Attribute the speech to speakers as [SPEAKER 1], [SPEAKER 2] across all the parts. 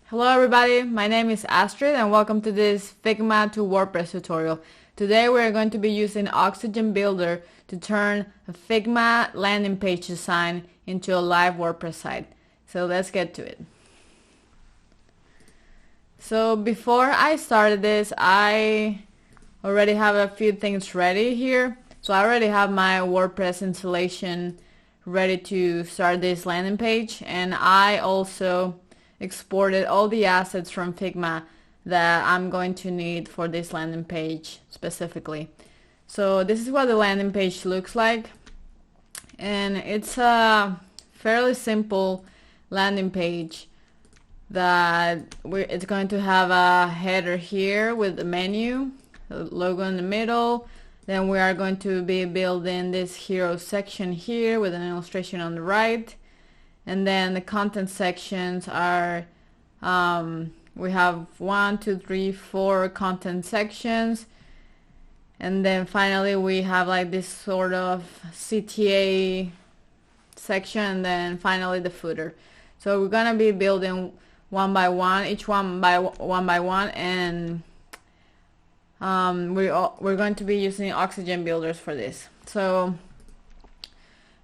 [SPEAKER 1] Hello everybody, my name is Astrid and welcome to this Figma to WordPress tutorial. Today we are going to be using Oxygen Builder to turn a Figma landing page design into a live WordPress site. So let's get to it. So before I started this, I already have a few things ready here. So I already have my WordPress installation ready to start this landing page, and I also exported all the assets from Figma that I'm going to need for this landing page specifically. So this is what the landing page looks like, and it's a fairly simple landing page that it's going to have a header here with the menu, the logo in the middle. Then we are going to be building this hero section here with an illustration on the right. And then the content sections are, we have 1, 2, 3, 4 content sections. And then finally we have like this sort of CTA section, and then finally the footer. So we're gonna be building one by one, each one by one, and we're going to be using Oxygen builders for this. So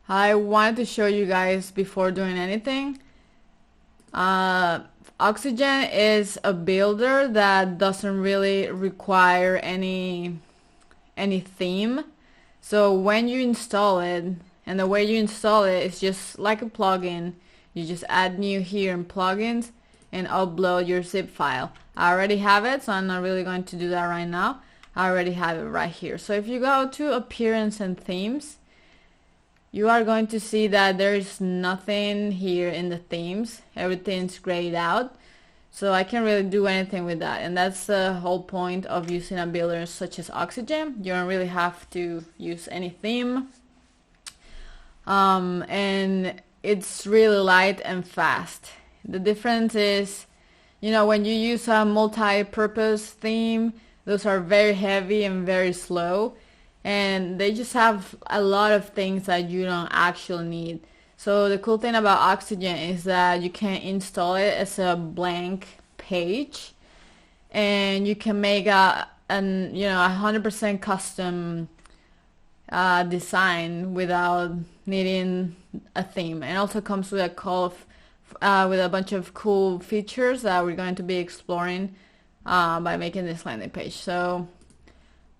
[SPEAKER 1] I wanted to show you guys before doing anything. Oxygen is a builder that doesn't really require any theme. So when you install it, and the way you install it is just like a plugin. You just add new here in plugins and upload your zip file. I already have it, so I'm not really going to do that right now. I already have it right here. So if you go to Appearance and Themes, you are going to see that there is nothing here in the themes. Everything's grayed out. So I can't really do anything with that. And that's the whole point of using a builder such as Oxygen. You don't really have to use any theme. And it's really light and fast. The difference is, you know, when you use a multi-purpose theme, those are very heavy and very slow, and they just have a lot of things that you don't actually need. So the cool thing about Oxygen is that you can install it as a blank page, and you can make a 100% custom design without needing a theme. And also comes with a call of with a bunch of cool features that we're going to be exploring by making this landing page. So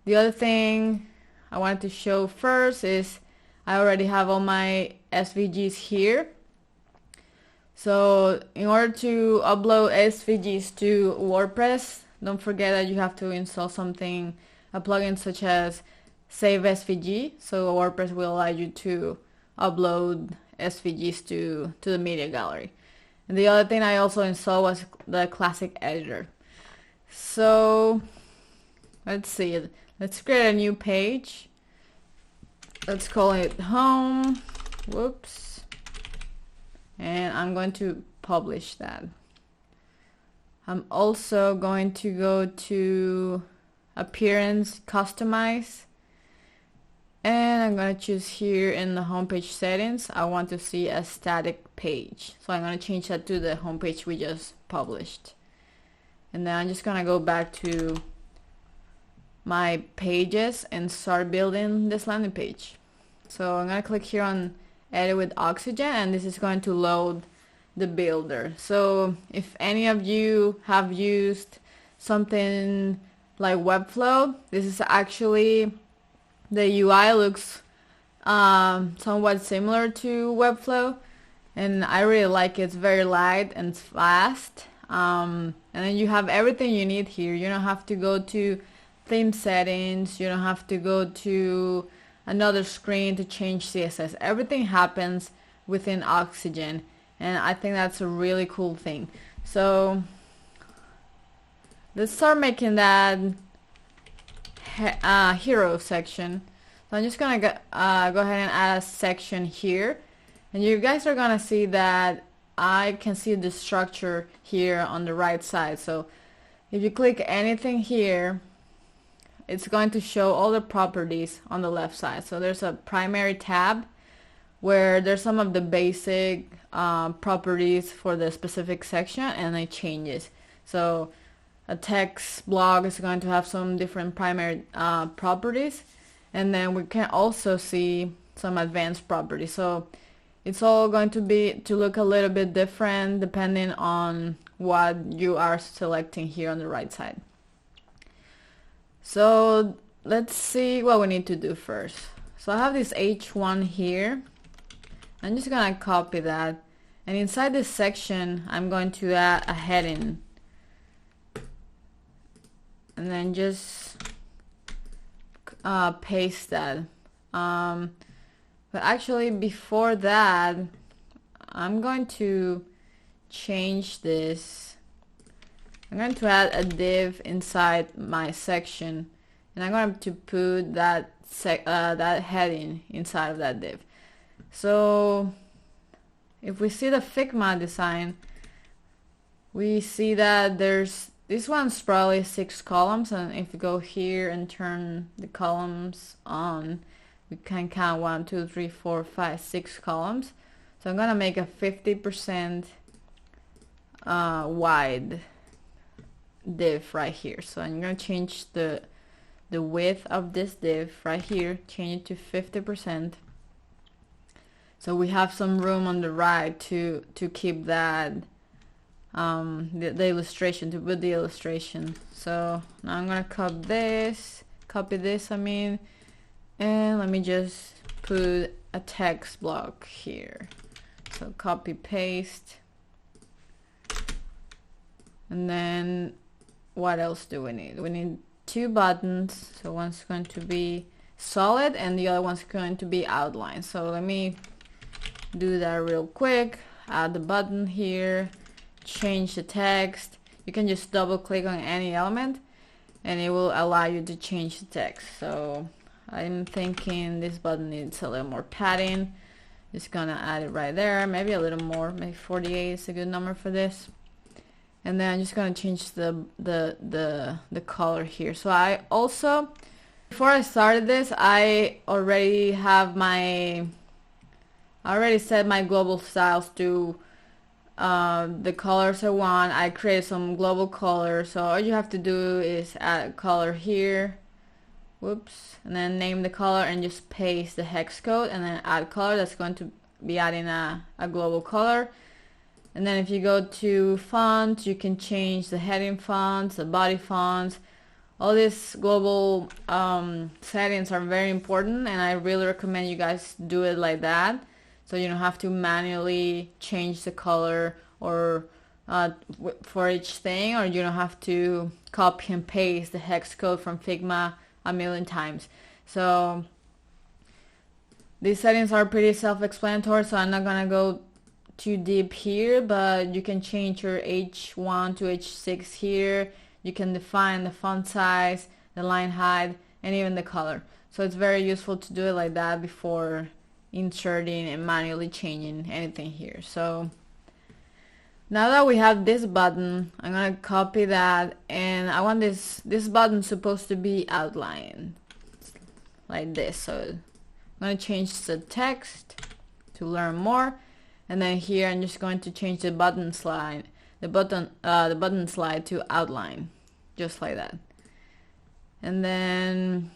[SPEAKER 1] the other thing I wanted to show first is I already have all my SVGs here. So in order to upload SVGs to WordPress, don't forget that you have to install something, a plugin such as Save SVG. So WordPress will allow you to upload SVGs to the media gallery. And the other thing I also installed was the classic editor. So let's see, let's create a new page. Let's call it home. Whoops. And I'm going to publish that. I'm also going to go to Appearance, Customize, and I'm going to choose here in the homepage settings, I want to see a static page. So I'm going to change that to the homepage we just published. And then I'm just going to go back to my pages and start building this landing page. So I'm going to click here on Edit with Oxygen, and this is going to load the builder. So if any of you have used something like Webflow, this is actually, the UI looks somewhat similar to Webflow, and I really like it. It's very light and fast. And then you have everything you need here. You don't have to go to theme settings. You don't have to go to another screen to change CSS. Everything happens within Oxygen, and I think that's a really cool thing. So let's start making that hero section. So I'm just gonna go ahead and add a section here, and you guys are gonna see that I can see the structure here on the right side. So if you click anything here, it's going to show all the properties on the left side. So there's a primary tab where there's some of the basic properties for the specific section, and it changes. So a text blog is going to have some different primary properties, and then we can also see some advanced properties. So it's all going to look a little bit different depending on what you are selecting here on the right side. So let's see what we need to do first. So I have this H1 here. I'm just gonna copy that, and inside this section I'm going to add a heading, and then just paste that. But actually before that, I'm going to change this. I'm going to add a div inside my section, and I'm going to put that that heading inside of that div. So if we see the Figma design, we see that there's this one's probably 6 columns, and if we go here and turn the columns on, we can count 1, 2, 3, 4, 5, 6 columns. So I'm gonna make a 50% wide div right here. So I'm gonna change the width of this div right here, change it to 50%. So we have some room on the right to keep that the illustration, to put the illustration. So now I'm gonna copy this I mean, and let me just put a text block here. So copy paste, and then what else do we need? We need 2 buttons. So one's going to be solid and the other one's going to be outline. So let me do that real quick. Add the button here, change the text. You can just double click on any element and it will allow you to change the text. So I'm thinking this button needs a little more padding. Just gonna add it right there, maybe a little more, maybe 48 is a good number for this. And then I'm just gonna change the color here. So I also, before I started this, I already set my global styles to the colors I want. I created some global colors. So all you have to do is add a color here. Whoops. And then name the color and just paste the hex code and then add color. That's going to be adding a global color. And then if you go to fonts, you can change the heading fonts, the body fonts. All these global settings are very important, and I really recommend you guys do it like that, so you don't have to manually change the color or for each thing, or you don't have to copy and paste the hex code from Figma a million times. So these settings are pretty self-explanatory, so I'm not gonna go too deep here, but you can change your H1 to H6 here. You can define the font size, the line height, and even the color. So it's very useful to do it like that before inserting and manually changing anything here. So now that we have this button, I'm gonna copy that, and I want this button supposed to be outlined like this. So I'm gonna change the text to learn more. And then here I'm just going to change the button slide to outline, just like that. And then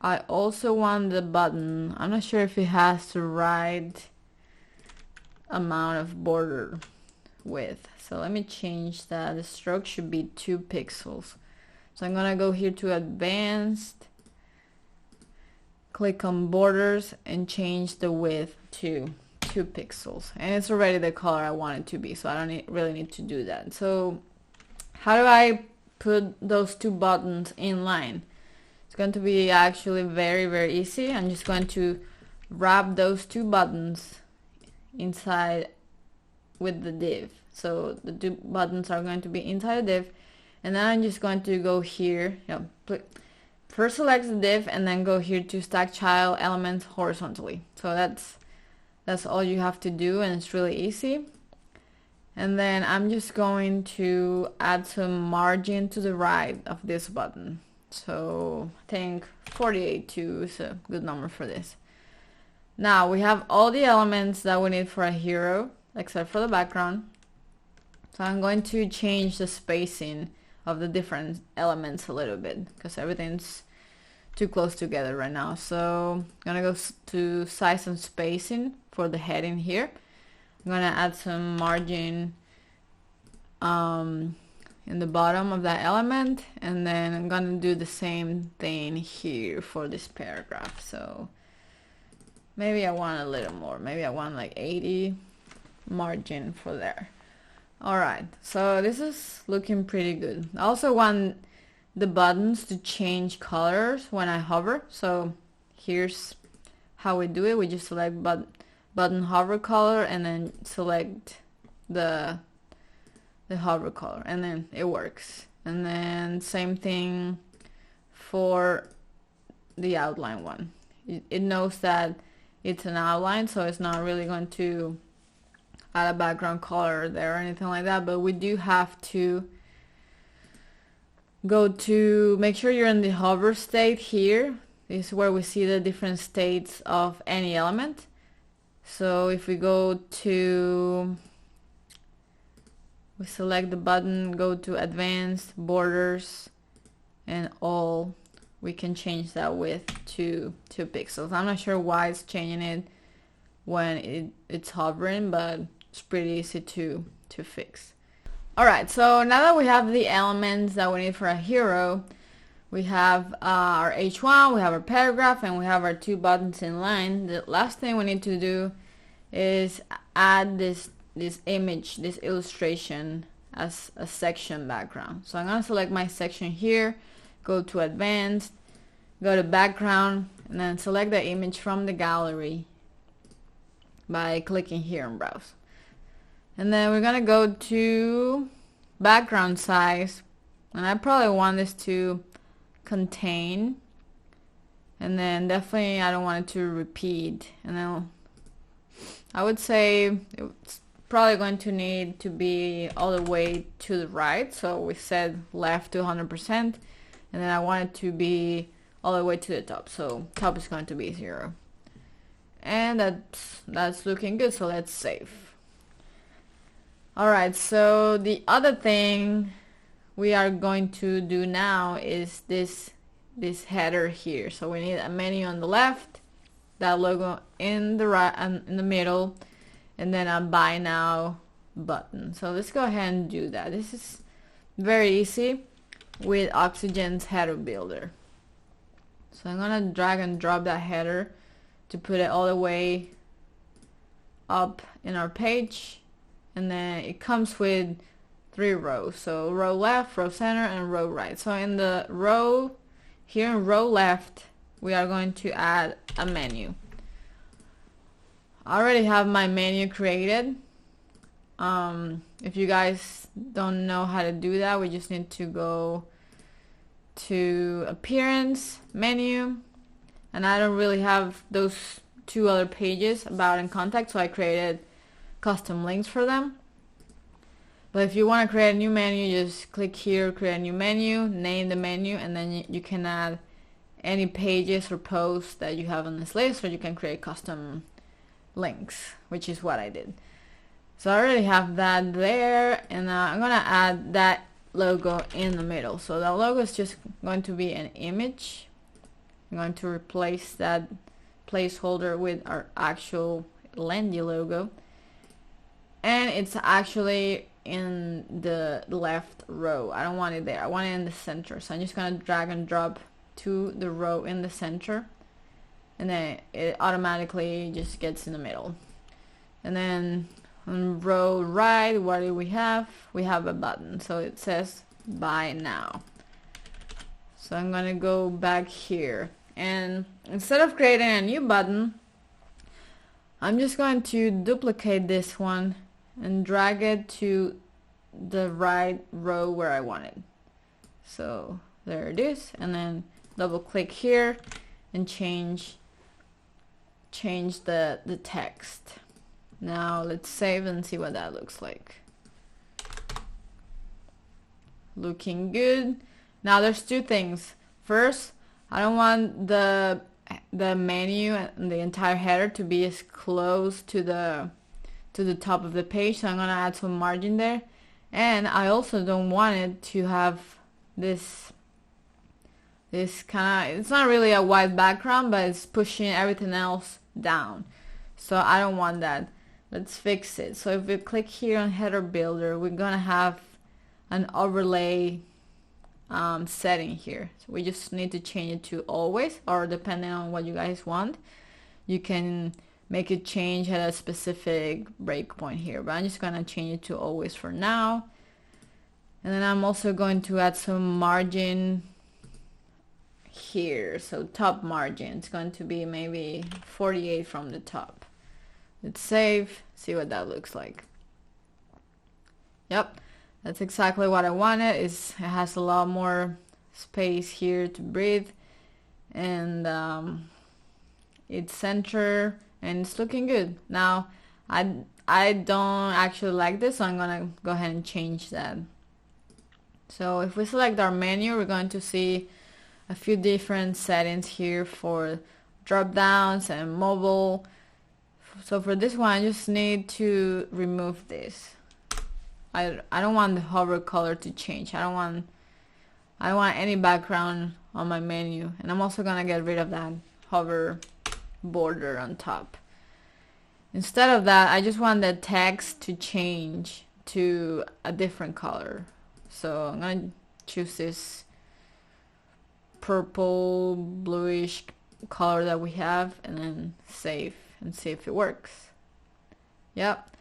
[SPEAKER 1] I also want the button, I'm not sure if it has the right amount of border width. So let me change that. The stroke should be 2 pixels. So I'm gonna go here to advanced, click on borders and change the width to 2 pixels, and it's already the color I want it to be, so I don't really need to do that. So how do I put those 2 buttons in line? It's going to be actually very easy. I'm just going to wrap those 2 buttons inside with the div. So the 2 buttons are going to be inside the div, and then I'm just going to go here, first select the div and then go here to stack child elements horizontally. So that's all you have to do, and it's really easy. And then I'm just going to add some margin to the right of this button. So I think 48 is a good number for this. Now we have all the elements that we need for a hero, except for the background. So I'm going to change the spacing of the different elements a little bit because everything's too close together right now. So I'm gonna go to size and spacing for the heading here. I'm gonna add some margin in the bottom of that element, and then I'm gonna do the same thing here for this paragraph. So maybe I want a little more, maybe I want like 80 margin for there. Alright, so this is looking pretty good. I also want the buttons to change colors when I hover. So here's how we do it. We just select button hover color and then select the hover color, and then it works. And then same thing for the outline one. It knows that it's an outline, so it's not really going to add a background color there or anything like that, but we do have to go to make sure you're in the hover state here. This is where we see the different states of any element. So if we go to, we select the button, go to advanced, borders, and all, we can change that width to 2 pixels. I'm not sure why it's changing it when it's hovering, but it's pretty easy to fix. Alright, so now that we have the elements that we need for a hero, we have our H1, we have our paragraph, and we have our 2 buttons in line. The last thing we need to do is add this image, this illustration as a section background. So I'm going to select my section here, go to advanced, go to background, and then select the image from the gallery by clicking here and browse. And then we're going to go to background size, and I probably want this to contain, and then definitely I don't want it to repeat, and then I would say it's probably going to need to be all the way to the right. So we said left to 100%, and then I want it to be all the way to the top, so top is going to be 0. And that's looking good, so let's save. Alright, so the other thing we are going to do now is this header here. So we need a menu on the left, that logo in the right and in the middle, and then a buy now button. So let's go ahead and do that. This is very easy with Oxygen's header builder. So I'm gonna drag and drop that header to put it all the way up in our page, and then it comes with 3 rows. So row left, row center, and row right. So in the row here, in row left, we are going to add a menu. I already have my menu created. If you guys don't know how to do that, we just need to go to appearance, menu, and I don't really have those 2 other pages, about and contact, so I created custom links for them. But if you want to create a new menu, just click here, create a new menu, name the menu, and then you can add any pages or posts that you have on this list, or you can create custom links, which is what I did. So I already have that there, and I'm gonna add that logo in the middle. So the logo is just going to be an image. I'm going to replace that placeholder with our actual Lendy logo, and it's actually in the left row. I don't want it there, I want it in the center. So I'm just gonna drag and drop to the row in the center, and then it automatically just gets in the middle. And then on row right, what do we have? We have a button, so it says buy now. So I'm gonna go back here, and instead of creating a new button, I'm just going to duplicate this one and drag it to the right row where I want it. So there it is, and then double click here and change the text. Now let's save and see what that looks like. Looking good. Now there's 2 things. First, I don't want the the menu and the entire header to be as close to the top of the page, so I'm gonna add some margin there. And I also don't want it to have this kind of, it's not really a white background, but it's pushing everything else down, so I don't want that. Let's fix it. So if we click here on header builder, we're gonna have an overlay setting here. So we just need to change it to always, or depending on what you guys want, you can make it change at a specific breakpoint here, but I'm just gonna change it to always for now. And then I'm also going to add some margin here. So top margin, it's going to be maybe 48 from the top. Let's save, see what that looks like. Yep, that's exactly what I wanted. It has a lot more space here to breathe, and it's center, and it's looking good. Now I don't actually like this, so I'm gonna go ahead and change that. So if we select our menu, we're going to see a few different settings here for drop downs and mobile. So for this one, I just need to remove this. I don't want the hover color to change. I don't want any background on my menu, and I'm also gonna get rid of that hover border on top. Instead of that, I just want the text to change to a different color. So I'm gonna choose this purple bluish color that we have, and then save and see if it works. Yep,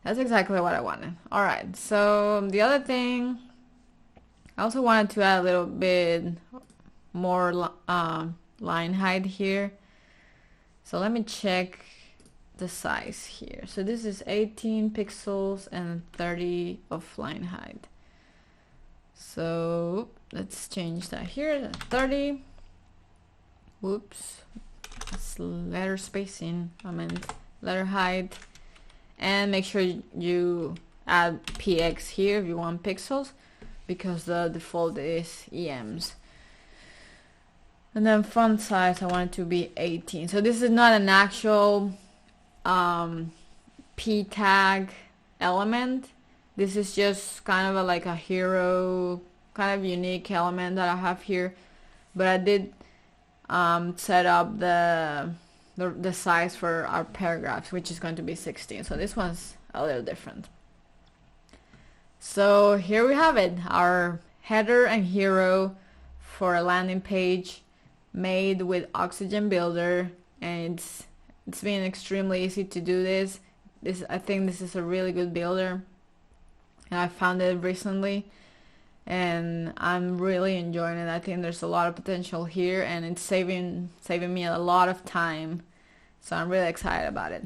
[SPEAKER 1] that's exactly what I wanted. Alright, so the other thing, I also wanted to add a little bit more line height here. So let me check the size here. So this is 18 pixels and 30 of line height. So let's change that here to 30. Whoops, it's letter spacing, I meant letter height. And make sure you add px here if you want pixels, because the default is EMs. And then font size, I want it to be 18. So this is not an actual p tag element. This is just kind of like a hero, kind of unique element that I have here. But I did set up the size for our paragraphs, which is going to be 16. So this one's a little different. So here we have it, our header and hero for a landing page made with Oxygen Builder, and it's been extremely easy to do this. I think this is a really good builder, and I found it recently, and I'm really enjoying it. I think there's a lot of potential here, and it's saving me a lot of time, so I'm really excited about it.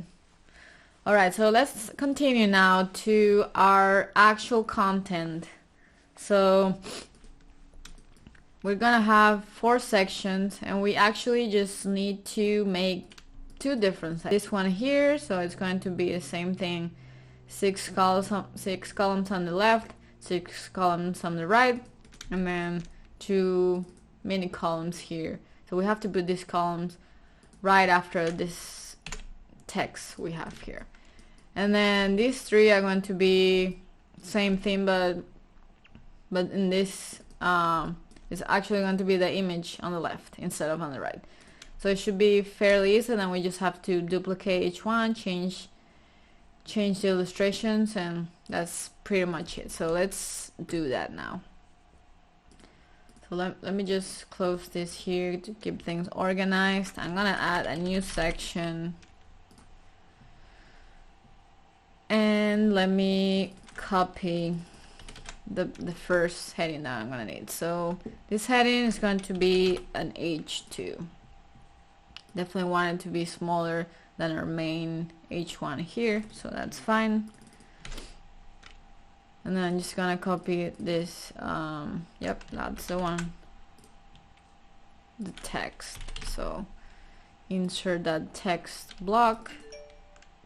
[SPEAKER 1] Alright, so let's continue now to our actual content. So we're gonna have 4 sections, and we actually just need to make 2 different sections. This one here, so it's going to be the same thing, 6 columns on the left, 6 columns on the right, and then 2 mini columns here. So we have to put these columns right after this text we have here. And then these 3 are going to be same thing, but in this it's actually going to be the image on the left instead of on the right. So it should be fairly easy, and then we just have to duplicate each one, change the illustrations, and that's pretty much it. So let's do that now. So let me just close this here to keep things organized. I'm gonna add a new section, and let me copy the first heading that I'm gonna need. So this heading is going to be an H2. Definitely want it to be smaller than our main H1 here, so that's fine. And then I'm just gonna copy this, yep, that's the one, the text. So insert that text block,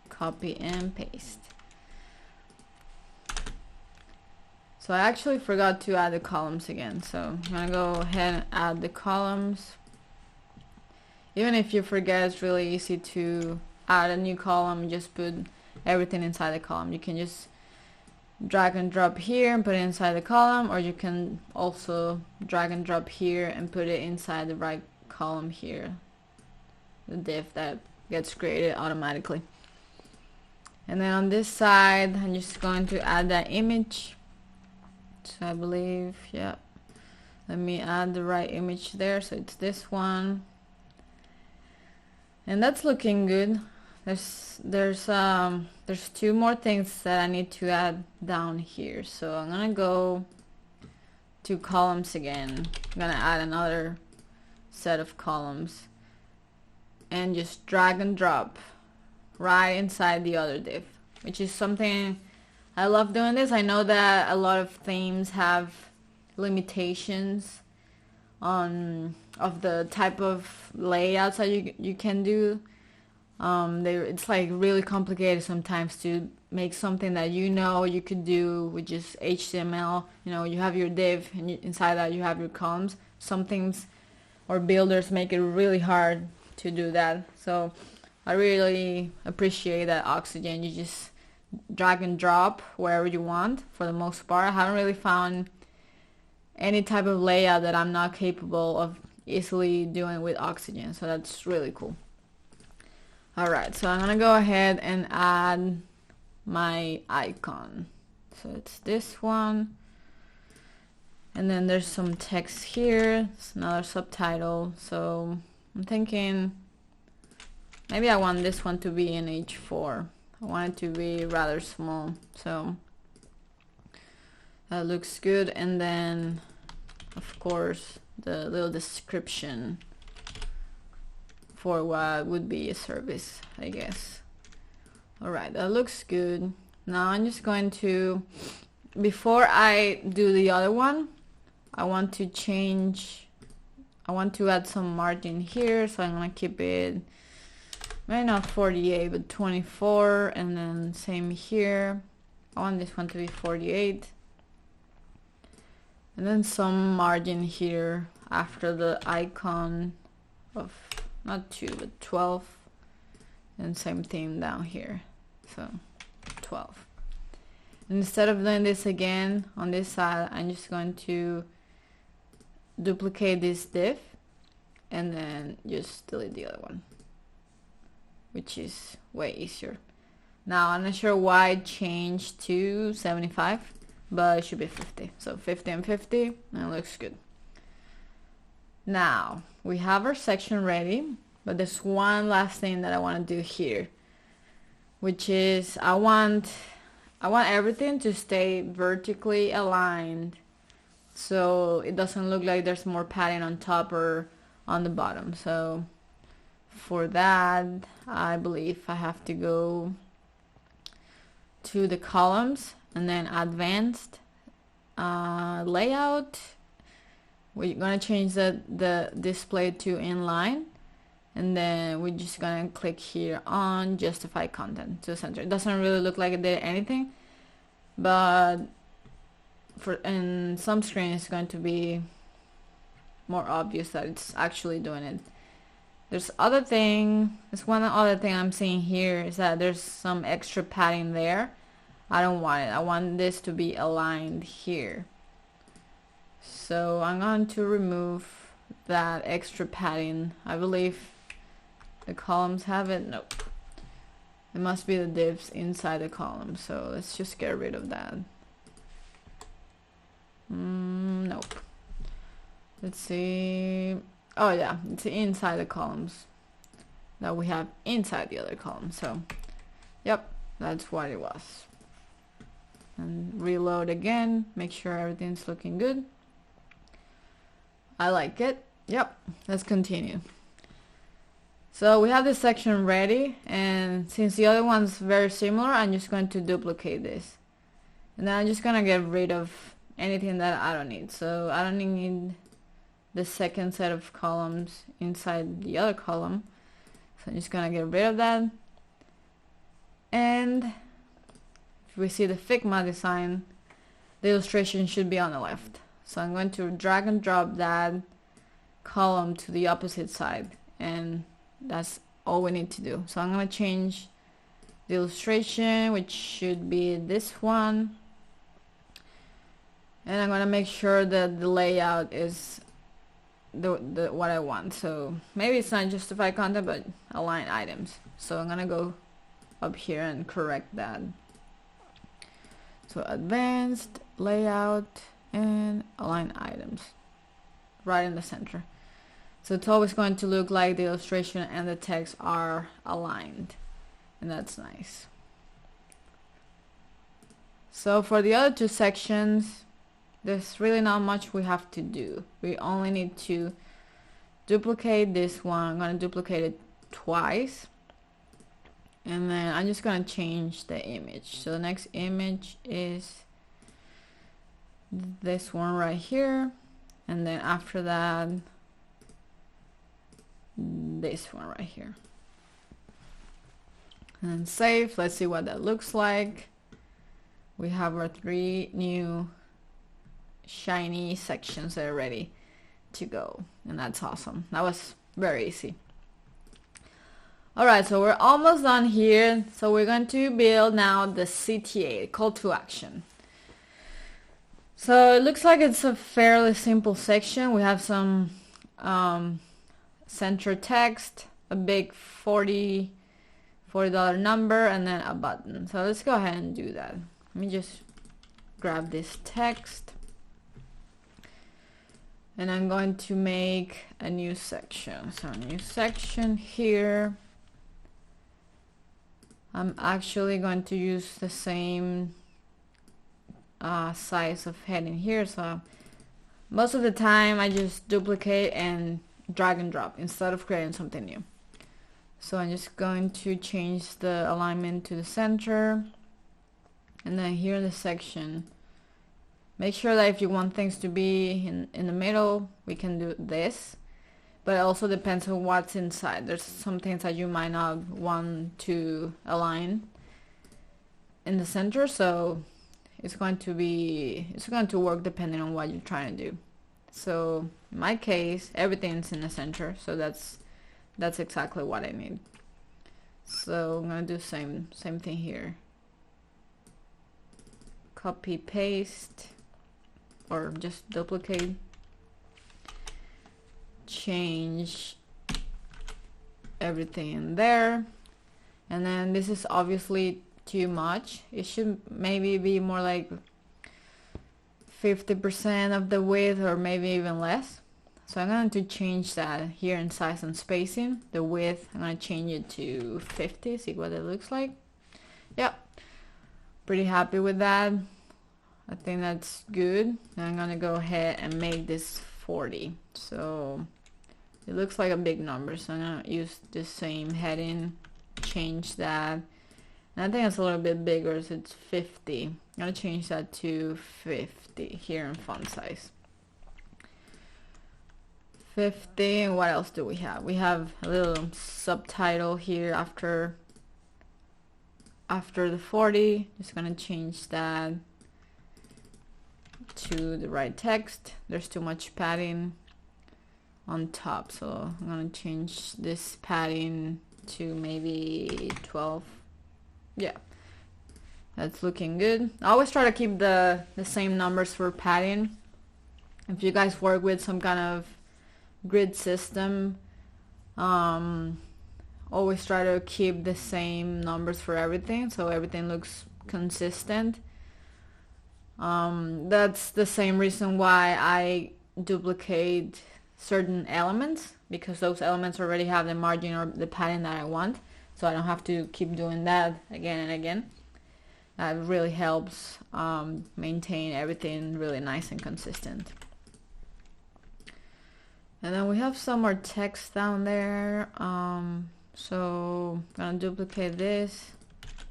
[SPEAKER 1] copy and paste. So I actually forgot to add the columns again, so I'm gonna go ahead and add the columns. Even if you forget, it's really easy to add a new column and just put everything inside the column. You can just drag and drop here and put it inside the column, or you can also drag and drop here and put it inside the right column here, the div that gets created automatically. And then on this side, I'm just going to add that image. So I believe, yeah, let me add the right image there. So it's this one, and that's looking good. There's two more things that I need to add down here. So I'm gonna go to columns again. I'm gonna add another set of columns and just drag and drop right inside the other div, which is something I love doing this. I know that a lot of themes have limitations on of the type of layouts that you can do. It's like really complicated sometimes to make something that you could do with just HTML. You have your div, and inside that you have your columns. Some things or builders make it really hard to do that. So I really appreciate that Oxygen, you just drag and drop wherever you want for the most part. I haven't really found any type of layout that I'm not capable of easily doing with Oxygen, so that's really cool. Alright, so I'm gonna go ahead and add my icon. So it's this one, and then there's some text here. It's another subtitle. So I'm thinking maybe I want this one to be in H4. I want it to be rather small, so that looks good. And then of course the little description for what would be a service, I guess. Alright, that looks good. Now I'm just going to, before I do the other one, I want to add some margin here, so I'm gonna keep it maybe not 48 but 24, and then same here. I want this one to be 48, and then some margin here after the icon of not 2 but 12, and same thing down here, so 12. And instead of doing this again on this side, I'm just going to duplicate this div and then just delete the other one, which is way easier. Now I'm not sure why it changed to 75, but it should be 50. So 50 and 50, and it looks good. Now we have our section ready, but there's one last thing that I want to do here, which is I want everything to stay vertically aligned, so it doesn't look like there's more padding on top or on the bottom. So for that, I believe I have to go to the columns and then advanced layout. We're gonna change the display to inline, and then we're just gonna click here on justify content to center. It doesn't really look like it did anything, but in some screens it's going to be more obvious that it's actually doing it. There's one other thing I'm seeing here is that there's some extra padding there. I don't want it. I want this to be aligned here. So I'm going to remove that extra padding. I believe the columns have it. Nope. It must be the divs inside the column. So let's just get rid of that. Nope. Let's see. Oh yeah, it's inside the columns that we have inside the other column. So yep, that's what it was. And reload again, make sure everything's looking good. I like it. Yep, let's continue. So we have this section ready, and since the other one's very similar, I'm just going to duplicate this, and then I'm just gonna get rid of anything that I don't need. So I don't need the second set of columns inside the other column, so I'm just gonna get rid of that. And if we see the Figma design, the illustration should be on the left. So I'm going to drag and drop that column to the opposite side, and that's all we need to do. So I'm gonna change the illustration, which should be this one, and I'm gonna make sure that the layout is the what I want. So maybe it's not justify content, but align items. So I'm gonna go up here and correct that. So advanced layout and align items right in the center. So it's always going to look like the illustration and the text are aligned, and that's nice. So for the other two sections, there's really not much we have to do. We only need to duplicate this one. I'm going to duplicate it twice, and then I'm just going to change the image. So the next image is this one right here, and then after that this one right here, and then save. Let's see what that looks like. We have our 3 new shiny sections that are ready to go, and that's awesome. That was very easy. Alright, so we're almost done here. So we're going to build now the CTA, call to action. So it looks like it's a fairly simple section. We have some center text, a big $40 number, and then a button. So let's go ahead and do that. Let me just grab this text, and I'm going to make a new section. So a new section here. I'm actually going to use the same size of heading here. So most of the time I just duplicate and drag and drop instead of creating something new. So I'm just going to change the alignment to the center, and then here in the section, make sure that if you want things to be in the middle, we can do this, but it also depends on what's inside. There's some things that you might not want to align in the center, so it's going to work depending on what you're trying to do. So in my case, everything's in the center, so that's exactly what I need. So I'm gonna do same thing here. Copy paste, or just duplicate, change everything in there, and then this is obviously too much. It should maybe be more like 50% of the width, or maybe even less. So I'm going to change that here in size and spacing. The width, I'm going to change it to 50, see what it looks like. Yep, pretty happy with that. I think that's good. I'm going to go ahead and make this 40. So it looks like a big number, so I'm going to use the same heading, change that. And I think it's a little bit bigger, so it's 50. I'm going to change that to 50 here in font size. 50, and what else do we have? We have a little subtitle here after the 40. Just going to change that to the right text. There's too much padding on top, so I'm going to change this padding to maybe 12. Yeah, that's looking good. I always try to keep the same numbers for padding. If you guys work with some kind of grid system, always try to keep the same numbers for everything, so everything looks consistent. That's the same reason why I duplicate certain elements, because those elements already have the margin or the padding that I want, so I don't have to keep doing that again and again. That really helps maintain everything really nice and consistent. And then we have some more text down there. So I'm gonna duplicate this.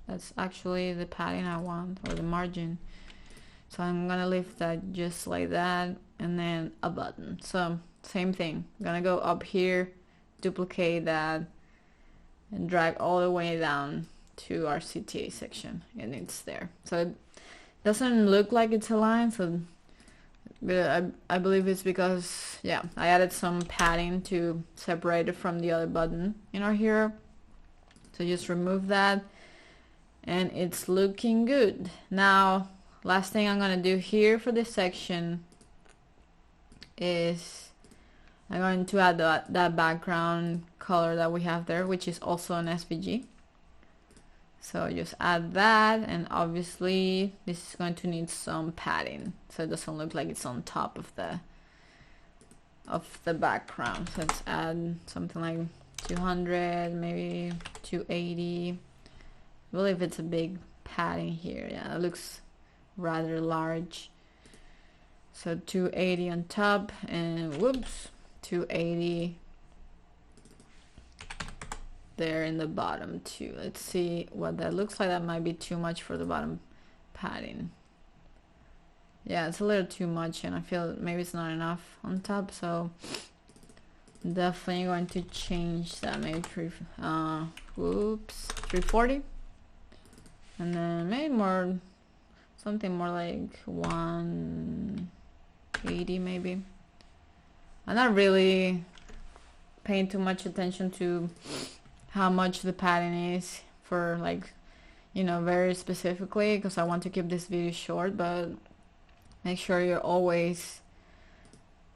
[SPEAKER 1] That's actually the padding I want, or the margin. So I'm gonna leave that just like that, and then a button. So same thing. I'm gonna go up here, duplicate that, and drag all the way down to our CTA section, and it's there. So it doesn't look like it's aligned, so but I believe it's because, yeah, I added some padding to separate it from the other button in our hero. So just remove that, and it's looking good. Now, last thing I'm gonna do here for this section is I'm going to add that background color that we have there, which is also an SVG. So just add that, and obviously this is going to need some padding so it doesn't look like it's on top of the background. So let's add something like 200, maybe 280. I believe it's a big padding here. Yeah, it looks rather large. So 280 on top, and whoops, 280 there in the bottom too. Let's see what that looks like. That might be too much for the bottom padding. Yeah, it's a little too much, and I feel maybe it's not enough on top, so definitely going to change that. Maybe 340, and then maybe more, something more like 180 maybe. I'm not really paying too much attention to how much the padding is for, like, you know, very specifically, because I want to keep this video short, but make sure you're always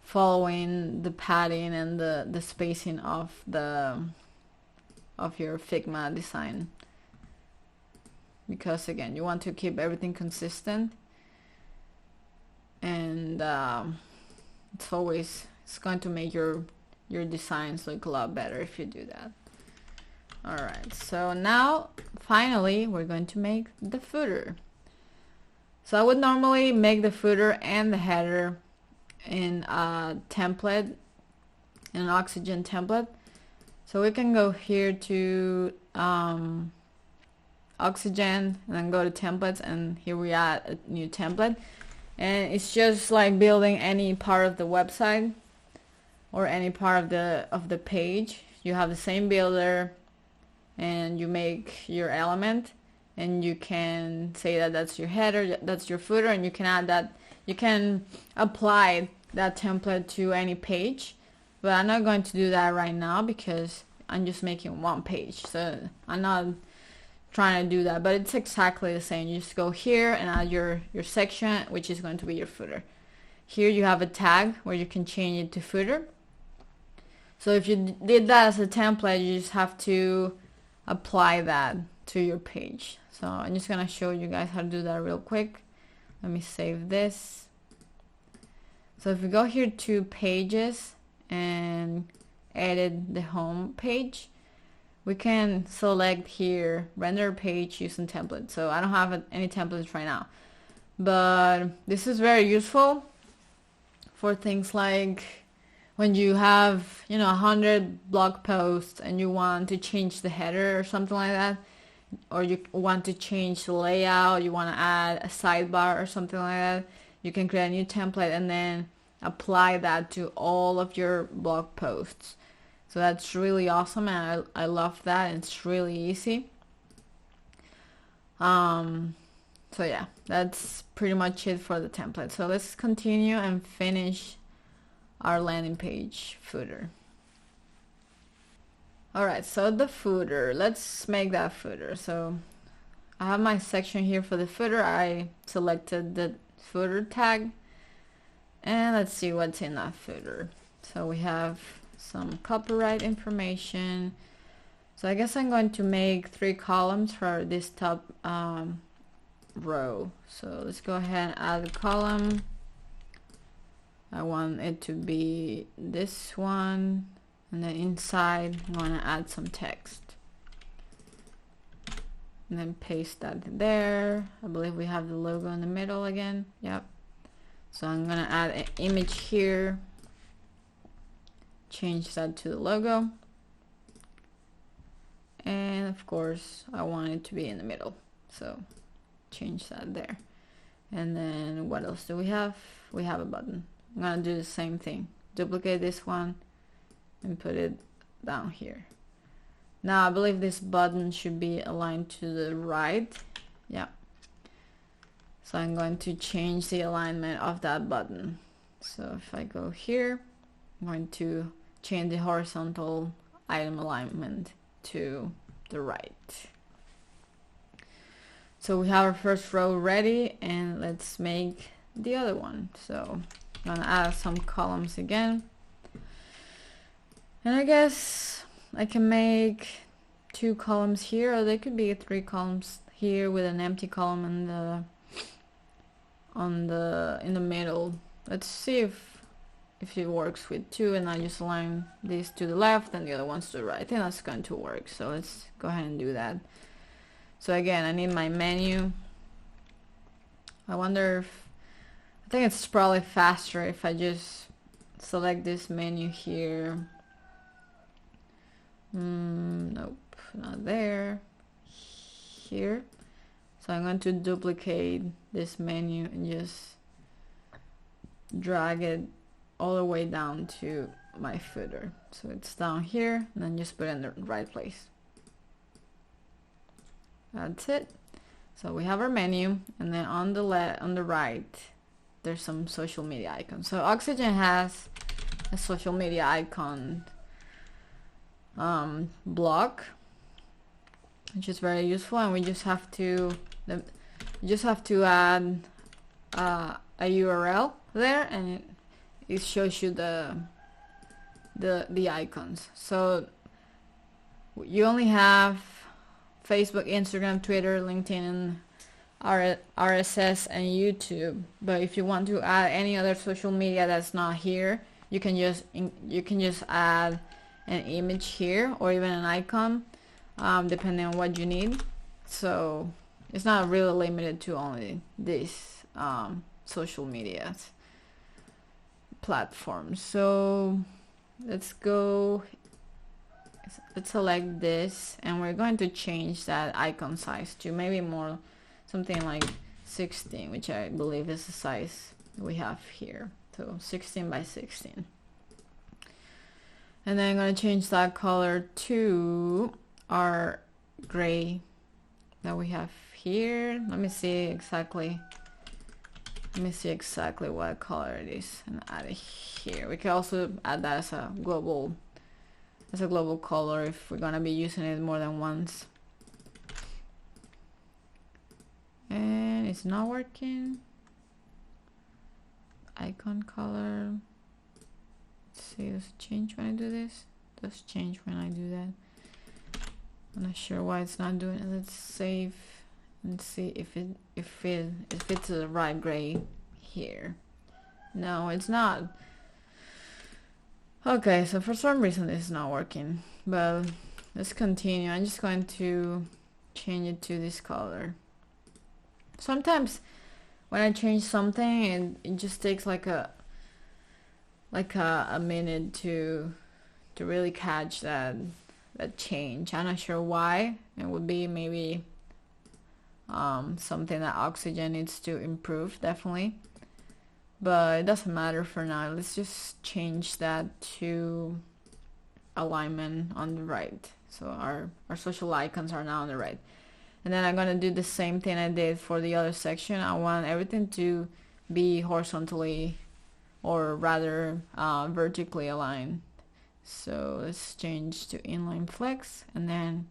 [SPEAKER 1] following the padding and the spacing of your Figma design, because again, you want to keep everything consistent, and it's going to make your designs look a lot better if you do that. Alright, so now finally we're going to make the footer. So I would normally make the footer and the header in a template, in an Oxygen template. So we can go here to Oxygen and then go to templates, and here we add a new template, and it's just like building any part of the website or any part of the page. You have the same builder, and you make your element, and you can say that that's your header, that's your footer, and you can add that, you can apply that template to any page. But I'm not going to do that right now because I'm just making one page, so I'm not trying to do that, but it's exactly the same. You just go here and add your section, which is going to be your footer. Here you have a tag where you can change it to footer. So if you did that as a template, you just have to apply that to your page. So I'm just gonna show you guys how to do that real quick. Let me save this. So if we go here to pages and edit the home page, we can select here render page using template. So I don't have any templates right now, but this is very useful for things like when you have, you know, 100 blog posts and you want to change the header or something like that, or you want to change the layout, you want to add a sidebar or something like that, you can create a new template and then apply that to all of your blog posts. So that's really awesome, and I love that, and it's really easy. So yeah, that's pretty much it for the template. So let's continue and finish our landing page footer. Alright, so the footer, let's make that footer. So I have my section here for the footer. I selected the footer tag, and let's see what's in that footer. So we have some copyright information. So I guess I'm going to make 3 columns for this top row. So let's go ahead and add a column. I want it to be this one, and then inside I'm going to add some text, and then paste that there. I believe we have the logo in the middle again. Yep. So I'm going to add an image here, change that to the logo, and of course I want it to be in the middle, so change that there. And then what else do we have? We have a button. I'm gonna do the same thing, duplicate this one and put it down here. Now I believe this button should be aligned to the right. Yeah. So I'm going to change the alignment of that button. So if I go here, I'm going to change the horizontal item alignment to the right. So we have our first row ready, and let's make the other one. So I'm gonna add some columns again, and I guess I can make 2 columns here, or they could be 3 columns here with an empty column in the middle. Let's see if it works with 2, and I just align these to the left and the other ones to the right. I think that's going to work, so let's go ahead and do that. So again, I need my menu. I wonder if, I think it's probably faster if I just select this menu here. Nope, not there. Here. So I'm going to duplicate this menu and just drag it all the way down to my footer. So it's down here, and then just put it in the right place. That's it. So we have our menu, and then on the right, there's some social media icons. So Oxygen has a social media icon block, which is very useful, and we just have to add a URL there, and it shows you the icons. So you only have Facebook, Instagram, Twitter, LinkedIn, RSS, and YouTube. But if you want to add any other social media that's not here, you can just add an image here, or even an icon, depending on what you need. So it's not really limited to only these social media platforms. So let's select this, and we're going to change that icon size to maybe more something like 16, which I believe is the size we have here. So 16 by 16. And then I'm going to change that color to our gray that we have here. Let me see exactly what color it is and add it here. We can also add that as a global color if we're gonna be using it more than once. And it's not working. Icon color. Let's see, does it change when I do this? It does change when I do that. I'm not sure why it's not doing it. Let's save and see if it's the right gray here. No, it's not. Okay, so for some reason this is not working, but let's continue. I'm just going to change it to this color. Sometimes when I change something, it just takes like a minute to really catch that change. I'm not sure why. It would be maybe something that Oxygen needs to improve, definitely. But it doesn't matter for now. Let's just change that to alignment on the right. So our social icons are now on the right. And then I'm going to do the same thing I did for the other section. I want everything to be horizontally, or rather vertically aligned. So let's change to Inline Flex, and then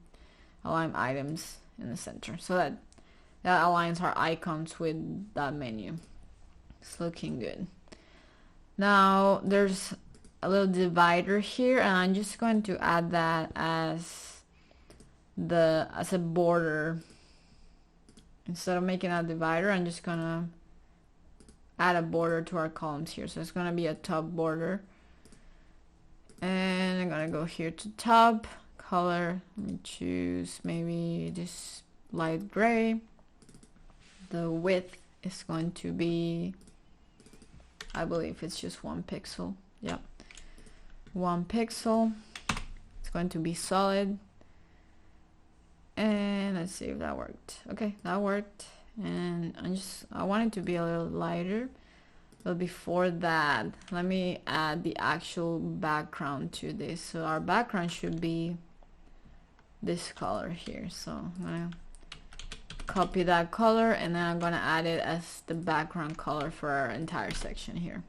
[SPEAKER 1] align items in the center, so that aligns our icons with that menu. It's looking good. Now there's a little divider here, and I'm just going to add that as a border. Instead of making a divider, I'm just gonna add a border to our columns here. So it's gonna be a top border, and I'm gonna go here to top color. Let me choose maybe this light gray. The width is going to be, I believe it's just 1 pixel. Yeah, 1 pixel. It's going to be solid. And let's see if that worked. Okay, that worked. And I want it to be a little lighter. But before that, let me add the actual background to this. So our background should be this color here. So I'm gonna copy that color, and then I'm gonna add it as the background color for our entire section here.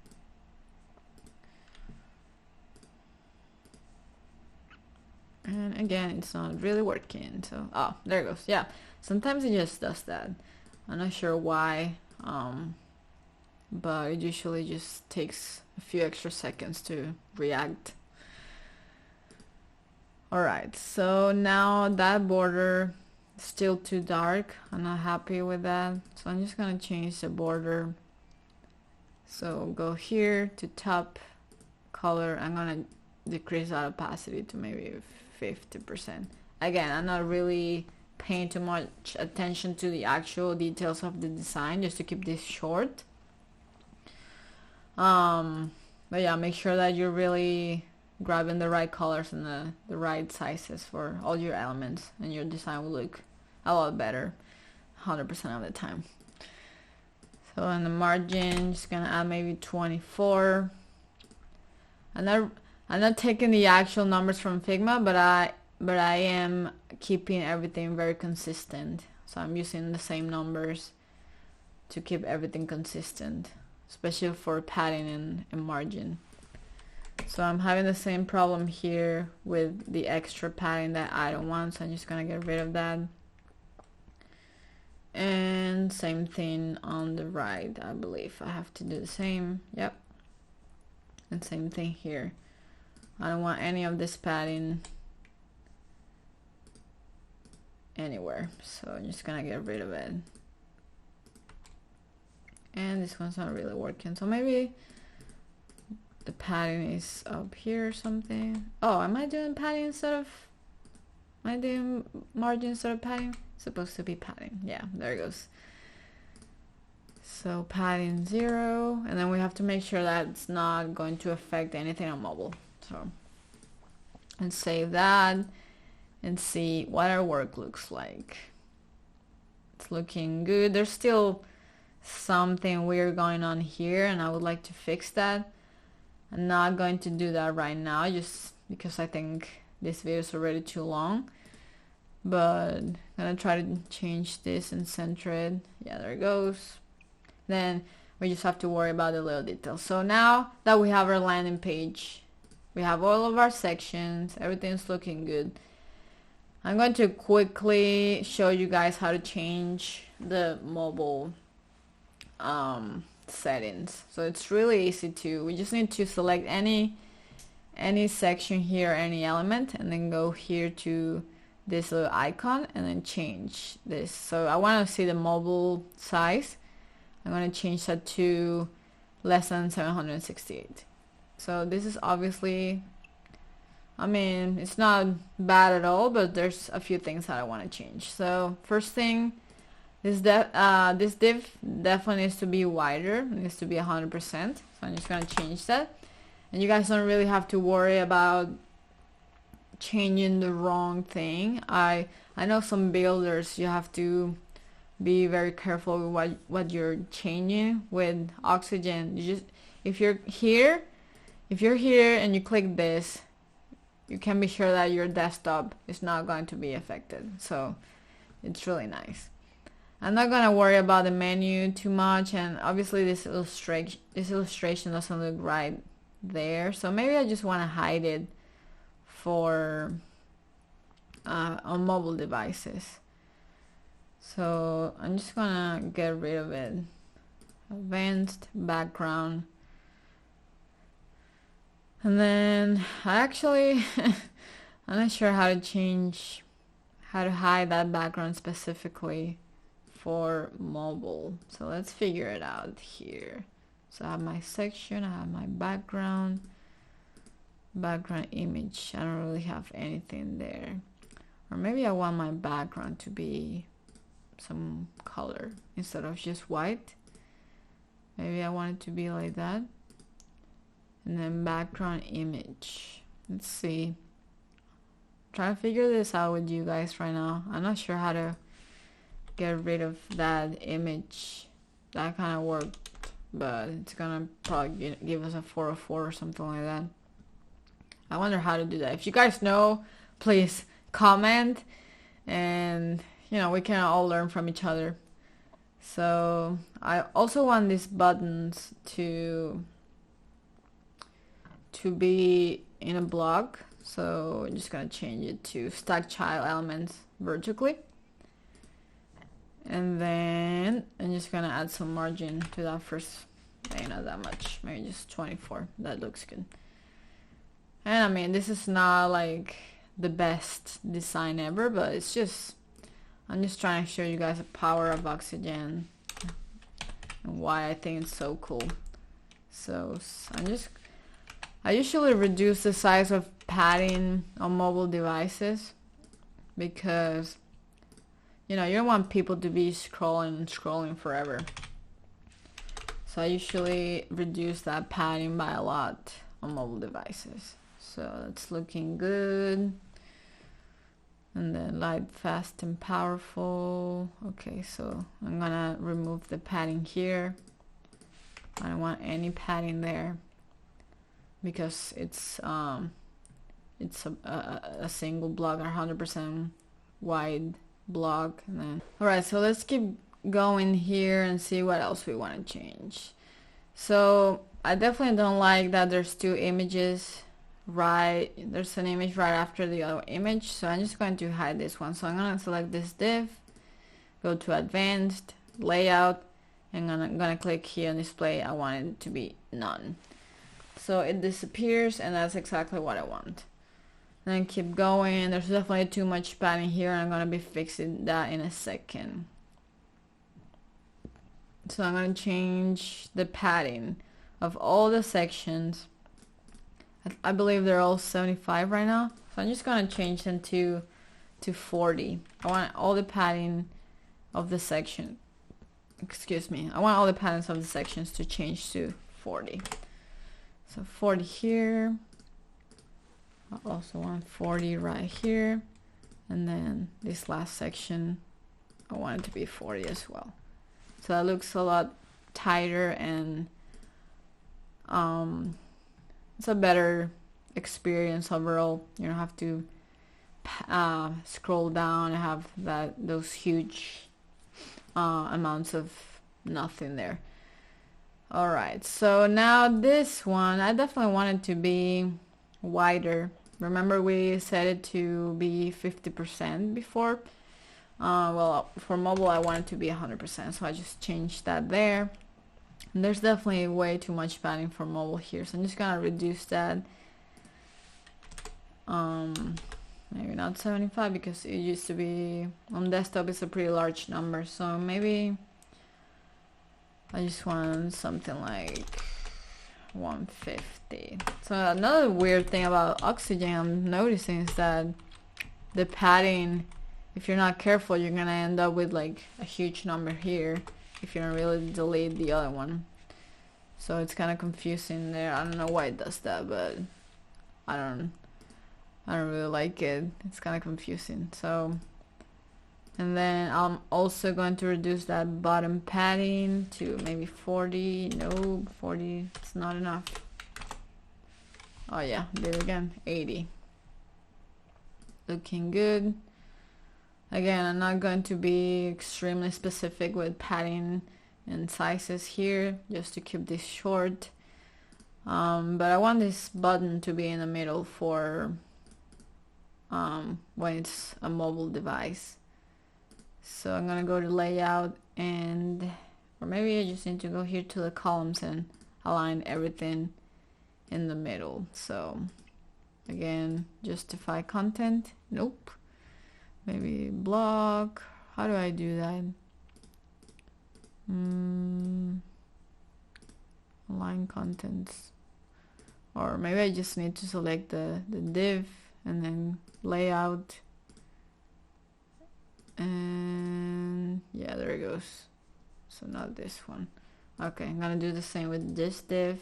[SPEAKER 1] And again, it's not really working. So, oh, there it goes. Yeah, sometimes it just does that. I'm not sure why, but it usually just takes a few extra seconds to react. Alright, so now that border is still too dark. I'm not happy with that. So I'm just gonna change the border. So go here to top color. I'm gonna decrease that opacity to maybe 50%. Again, I'm not really paying too much attention to the actual details of the design, just to keep this short. But yeah, make sure that you're really grabbing the right colors and the right sizes for all your elements, and your design will look a lot better 100% of the time. So on the margin, just gonna add maybe 24. I'm not taking the actual numbers from Figma, but I am keeping everything very consistent. So I'm using the same numbers to keep everything consistent, especially for padding and margin. So I'm having the same problem here with the extra padding that I don't want, so I'm just gonna get rid of that. And same thing on the right, I believe I have to do the same. Yep. And same thing here. I don't want any of this padding anywhere, so I'm just gonna get rid of it. And this one's not really working, so maybe the padding is up here or something. Oh, am I doing padding instead of... Am I doing margin instead of padding? It's supposed to be padding. Yeah, there it goes. So padding 0, and then we have to make sure that it's not going to affect anything on mobile. So, and save that and see what our work looks like. It's looking good. There's still something weird going on here, and I would like to fix that. I'm not going to do that right now, just because I think this video is already too long. But I'm gonna try to change this and center it. Yeah, there it goes. Then we just have to worry about the little details. So now that we have our landing page, we have all of our sections, everything's looking good. I'm going to quickly show you guys how to change the mobile settings. So it's really easy to, we just need to select any section here, any element, and then go here to this little icon and then change this. So I want to see the mobile size. I'm going to change that to less than 768. So this is obviously, I mean, it's not bad at all, but there's a few things that I want to change. So first thing, this div definitely needs to be wider. It needs to be 100%. So I'm just going to change that. And you guys don't really have to worry about changing the wrong thing. I know some builders, you have to be very careful with what you're changing with Oxygen. You just, if you're here and you click this, you can be sure that your desktop is not going to be affected. So it's really nice. I'm not gonna worry about the menu too much, and obviously this illustration doesn't look right there, so maybe I just want to hide it for on mobile devices. So I'm just gonna get rid of it. Advanced background, and then I actually I'm not sure how to hide that background specifically for mobile. So let's figure it out here. So I have my section, I have my background image. I don't really have anything there. Or maybe I want my background to be some color instead of just white. Maybe I want it to be like that. And then background image. Let's see. Try to figure this out with you guys right now. I'm not sure how to get rid of that image. That kind of worked, but it's gonna probably give us a 404 or something like that. I wonder how to do that. If you guys know, please comment, and we can all learn from each other. So I also want these buttons to be in a block. So I'm just gonna change it to stack child elements vertically. And then I'm just gonna add some margin to that first, maybe not that much, maybe just 24. That looks good. And I mean, this is not like the best design ever, but it's just, I'm just trying to show you guys the power of Oxygen and why I think it's so cool. So I usually reduce the size of padding on mobile devices because, you know, you don't want people to be scrolling forever. So I usually reduce that padding by a lot on mobile devices. So that's looking good. And then light, fast, and powerful. Okay, so I'm gonna remove the padding here. I don't want any padding there because it's a single block, 100% wide block. And then, all right, so let's keep going here and see what else we want to change. So I definitely don't like that there's two images. Right, there's an image right after the other image, so I'm just going to hide this one. So I'm going to select this div, go to advanced layout, and I'm going to click here on display. I want it to be none, so it disappears, and that's exactly what I want. And then keep going. There's definitely too much padding here. I'm going to be fixing that in a second. So I'm going to change the padding of all the sections. I believe they're all 75 right now, so I'm just gonna change them to 40. I want all the padding of the section, excuse me, I want all the paddings of the sections to change to 40. So 40 here. I also want 40 right here, and then this last section I want it to be 40 as well. So that looks a lot tighter, and it's a better experience overall. You don't have to scroll down and have those huge amounts of nothing there. Alright, so now this one, I definitely want it to be wider. Remember we set it to be 50% before? Well, for mobile I want it to be 100%, so I just changed that there. And there's definitely way too much padding for mobile here, so I'm just gonna reduce that. Maybe not 75 because it used to be on desktop. It's a pretty large number, so maybe I just want something like 150. So another weird thing about Oxygen I'm noticing is that the padding, if you're not careful, you're gonna end up with like a huge number here if you don't really delete the other one. So it's kind of confusing there. I don't know why it does that, but I don't really like it. It's kind of confusing. So, and then I'm also going to reduce that bottom padding to maybe 40. No, 40, it's not enough. Oh yeah, did it again, 80. Looking good. Again, I'm not going to be extremely specific with padding and sizes here, just to keep this short. But I want this button to be in the middle for when it's a mobile device. So I'm gonna go to layout, and or maybe I just need to go here to the columns and align everything in the middle. So again, justify content. Nope. Maybe block. How do I do that? Align contents. Or maybe I just need to select the div and then layout. And yeah, there it goes. So not this one. Okay, I'm gonna do the same with this div.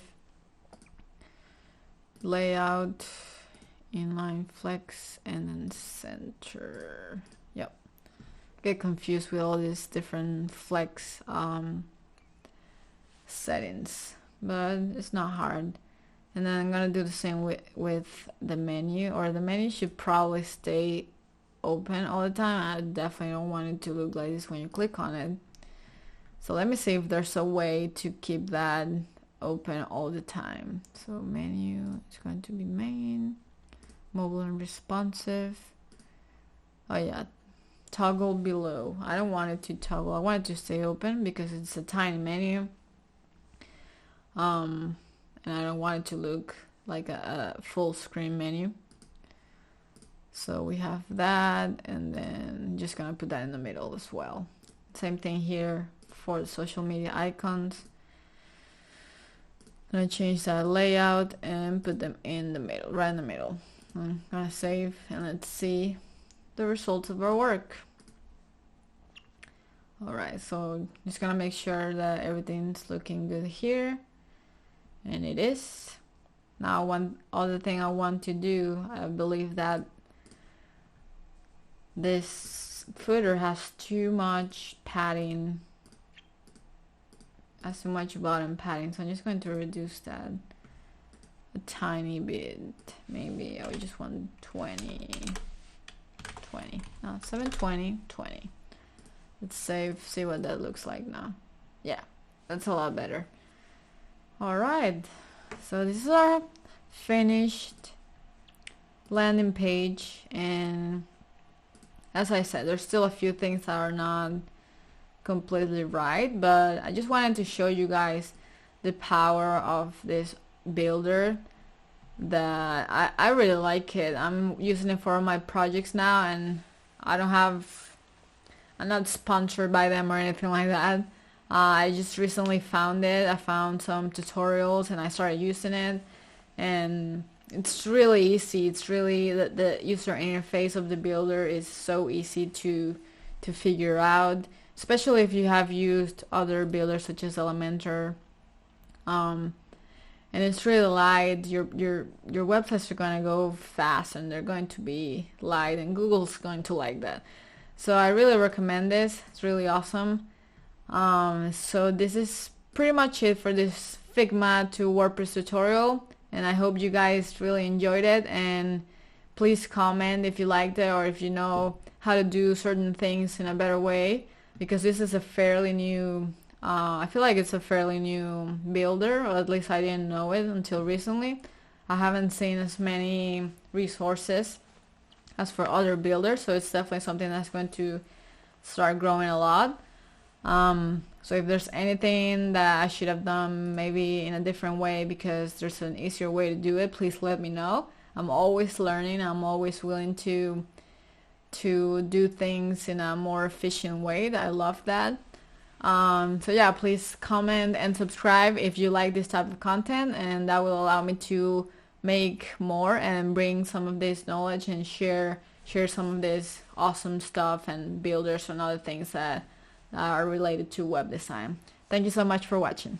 [SPEAKER 1] Layout, inline flex, and then center. Yep. Get confused with all these different flex settings, but it's not hard. And then I'm gonna do the same with the menu, or the menu should probably stay open all the time. I definitely don't want it to look like this when you click on it. So let me see if there's a way to keep that open all the time. So menu, it's going to be main. Mobile and responsive. Oh yeah, toggle below. I don't want it to toggle. I want it to stay open because it's a tiny menu. And I don't want it to look like a full screen menu. So we have that, and then just gonna put that in the middle as well. Same thing here for the social media icons. I'm gonna change that layout and put them in the middle, right in the middle. I'm gonna save and let's see the results of our work. Alright, so just gonna make sure that everything's looking good here, and it is. Now one other thing I want to do, I believe that this footer has too much padding, has too much bottom padding, so I'm just going to reduce that a tiny bit. Maybe I would just want 20, no, 720, 20. Let's save, see what that looks like now. Yeah, that's a lot better. Alright, so this is our finished landing page, and as I said, there's still a few things that are not completely right, but I just wanted to show you guys the power of this builder. That I really like it. I'm using it for my projects now, and I'm not sponsored by them or anything like that. I just recently found it. I found some tutorials and I started using it, and it's really easy. It's really the user interface of the builder is so easy to figure out, especially if you have used other builders such as Elementor. And it's really light. Your websites are gonna go fast and they're going to be light, and Google's going to like that. So I really recommend this. It's really awesome. So this is pretty much it for this Figma to WordPress tutorial, and I hope you guys really enjoyed it, and please comment if you liked it or if you know how to do certain things in a better way, because this is a fairly new I feel like it's a fairly new builder, or at least I didn't know it until recently. I haven't seen as many resources as for other builders, so it's definitely something that's going to start growing a lot. So if there's anything that I should have done maybe in a different way because there's an easier way to do it, please let me know. I'm always learning. I'm always willing to do things in a more efficient way. I love that. So yeah, please comment and subscribe if you like this type of content, and that will allow me to make more and bring some of this knowledge and share some of this awesome stuff and builders and other things that are related to web design. Thank you so much for watching.